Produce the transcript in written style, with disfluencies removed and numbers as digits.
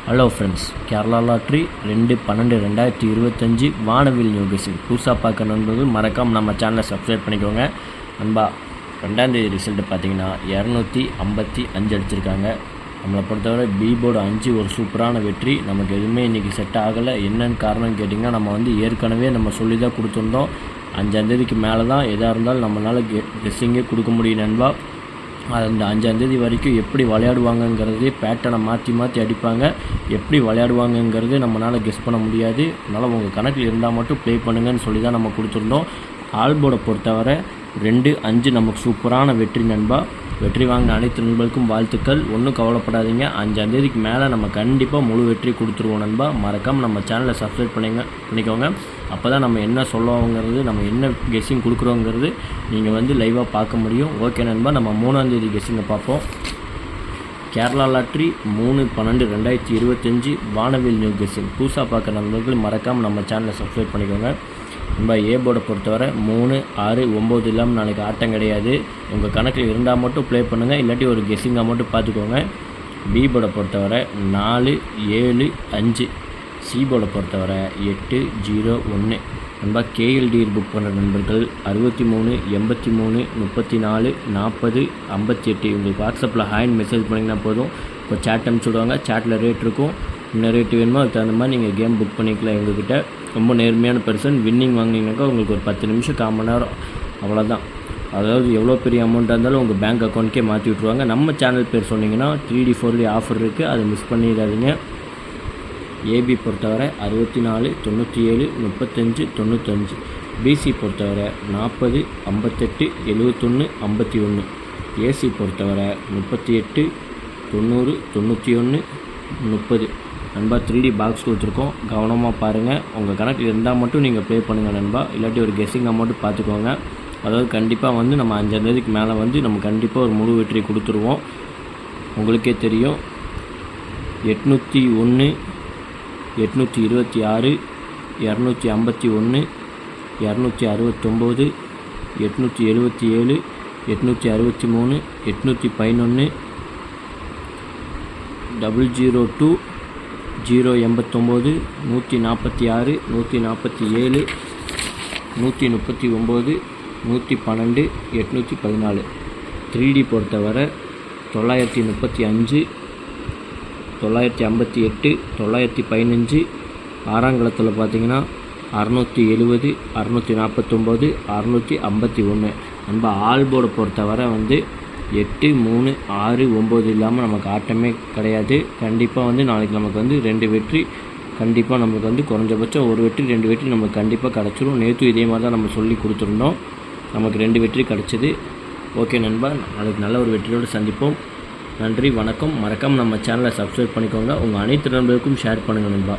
Hello friends, Kerala lottery 2/12/2025 வானவில் new guessing புதுசாக பார்க்க நண்பர்கள் மறக்காமல் நம்ம சேனலை சப்ஸ்கிரைப் பண்ணிக்கோங்க. நண்பா, 2ஆம் தேதி ரிசல்ட்டு பார்த்தீங்கன்னா 255 அடிச்சிருக்காங்க. நம்மளை பொறுத்தவரை பி போர்டு 5 ஒரு சூப்பரான வெற்றி. நமக்கு எதுவுமே இன்றைக்கி செட் ஆகலை. என்னென்னு காரணம் கேட்டிங்கன்னா, நம்ம ஏற்கனவே சொல்லி தான் கொடுத்துருந்தோம். 5ஆம் தேதிக்கு மேலே தான் எதாக இருந்தாலும் நம்மளால் கெஸ்ஸிங்கே கொடுக்க முடியும் நண்பா. அந்த 5ஆம் தேதி வரைக்கும் எப்படி விளையாடுவாங்கங்கிறது பேட்டர்னை மாற்றி அடிப்பாங்க. எப்படி விளையாடுவாங்கங்கிறது நம்மளால் கெஸ் பண்ண முடியாது. அதனால் உங்கள் கணக்கில் இருந்தால் மட்டும் ப்ளே பண்ணுங்கன்னு சொல்லி தான் நம்ம கொடுத்துருந்தோம். ஆல்போர்டை பொறுத்தவரை 2-5 நமக்கு சூப்பரான வெற்றி நண்பா. வெற்றி வாங்கின அனைத்து நண்பர்களுக்கும் வாழ்த்துக்கள். ஒன்றும் கவலைப்படாதீங்க. 5ஆம் தேதிக்கு மேலே நம்ம கண்டிப்பாக முழு வெற்றி கொடுத்துருவோம் நண்பா. மறக்காமல் நம்ம சேனலை சப்ஸ்கிரைப் பண்ணிக்கோங்க. அப்போ தான் நம்ம என்ன சொல்லுவோங்கிறது, நம்ம என்ன கெஸ்ஸிங் கொடுக்குறோங்கிறது நீங்கள் லைவாக பார்க்க முடியும். ஓகே நண்பா, நம்ம 3ஆம் தேதி கெஸ்ஸிங்கை பார்ப்போம். கேரளா லாட்ரி 3/12/2025 வானவில் நியூ கெஸ்ஸிங் புதுசாக பார்க்குற நண்பர்கள் மறக்காமல் நம்ம சேனலை சப்ஸ்கிரைப் பண்ணிக்கோங்க. நம்ம ஏ போர்டை பொறுத்தவரை 3, 6, 9 இல்லாமல் நாளைக்கு ஆட்டம் கிடையாது. உங்கள் கணக்கில் இருந்தால் மட்டும் ப்ளே பண்ணுங்கள், இல்லாட்டி ஒரு கெஸ்ஸிங்காக மட்டும் பார்த்துக்கோங்க. பி போர்டை பொறுத்தவரை 4, 7, 5. சி போர்டை பொறுத்தவரை 8, 0, 1. நண்பா, கேஎல்டி புக் பண்ணுற நண்பர்கள் 63, 83, 34, 40, 58 உங்களுக்கு வாட்ஸ்அப்பில் ஹாய்னு மெசேஜ் பண்ணிங்கன்னா போதும். இப்போ சேட் அனுப்பிச்சுடுவாங்க. சேட்டில் ரேட் இருக்கும். என்ன ரேட்டு வேணுமோ அதுக்கு தகுந்த மாதிரி நீங்கள் கேம் புக் பண்ணிக்கலாம். எங்ககிட்ட ரொம்ப நேர்மையான பர்சன். வின்னிங் வாங்கினீங்கன்னாக்கா உங்களுக்கு ஒரு 10 நிமிஷம் 1/4 மணி நேரம் அவ்வளோதான். அதாவது எவ்வளோ பெரிய அமௌண்ட்டாக இருந்தாலும் உங்கள் பேங்க் அக்கௌண்ட்கே மாற்றி விட்ருவாங்க. நம்ம சேனல் பேர் சொன்னீங்கன்னா 3D 4D ஆஃபர் இருக்குது, அதை மிஸ் பண்ணிடாதீங்க. ஏபி பொறுத்தவரை 64, 97, 35, 95. பிசி பொறுத்தவரை 40, 58, 71, 51. ஏசி பொறுத்தவரை 38, 90, 91, 30. நண்பா, 3D பாக்ஸ் கொடுத்துருக்கோம். கவனமாக பாருங்கள். உங்கள் கணக்கில் இருந்தால் மட்டும் நீங்கள் ப்ளே பண்ணுங்கள் நண்பா, இல்லாட்டி ஒரு கெஸ்ஸிங் அமௌண்ட்டு பார்த்துக்கோங்க. அதாவது கண்டிப்பாக நம்ம 5ஆம் தேதிக்கு மேலே நம்ம கண்டிப்பாக ஒரு முழு வெற்றி கொடுத்துருவோம். உங்களுக்கே தெரியும். 801, 826, 251, 269, 877, 863, 811, 002, 089, 146, 147, 139, 112, 814. 3D பொறுத்தவரை 935, 958, 915. ஆறாங்கலத்தில் பார்த்தீங்கன்னா 670, 649, 651. நண்பா, ஆல்போர்டை பொறுத்தவரை 8, 3, 6, 9 இல்லாமல் நமக்கு ஆட்டமே கிடையாது. கண்டிப்பாக நாளைக்கு நமக்கு 2 வெற்றி கண்டிப்பாக நமக்கு குறைஞ்சபட்சம் 1 வெற்றி 2 வெற்றி நமக்கு கண்டிப்பாக கிடச்சிரும். நேற்று இதே மாதிரி தான் நம்ம சொல்லி கொடுத்துருந்தோம். நமக்கு 2 வெற்றி கிடச்சிது. ஓகே நண்பா, நாளைக்கு நல்ல ஒரு வெற்றியோடு சந்திப்போம். நன்றி, வணக்கம். மறக்காமல் நம்ம சேனலை சப்ஸ்கிரைப் பண்ணிக்கோங்க. உங்கள் அனைத்து நண்பர்களுக்கும் ஷேர் பண்ணுங்கள் நண்பா.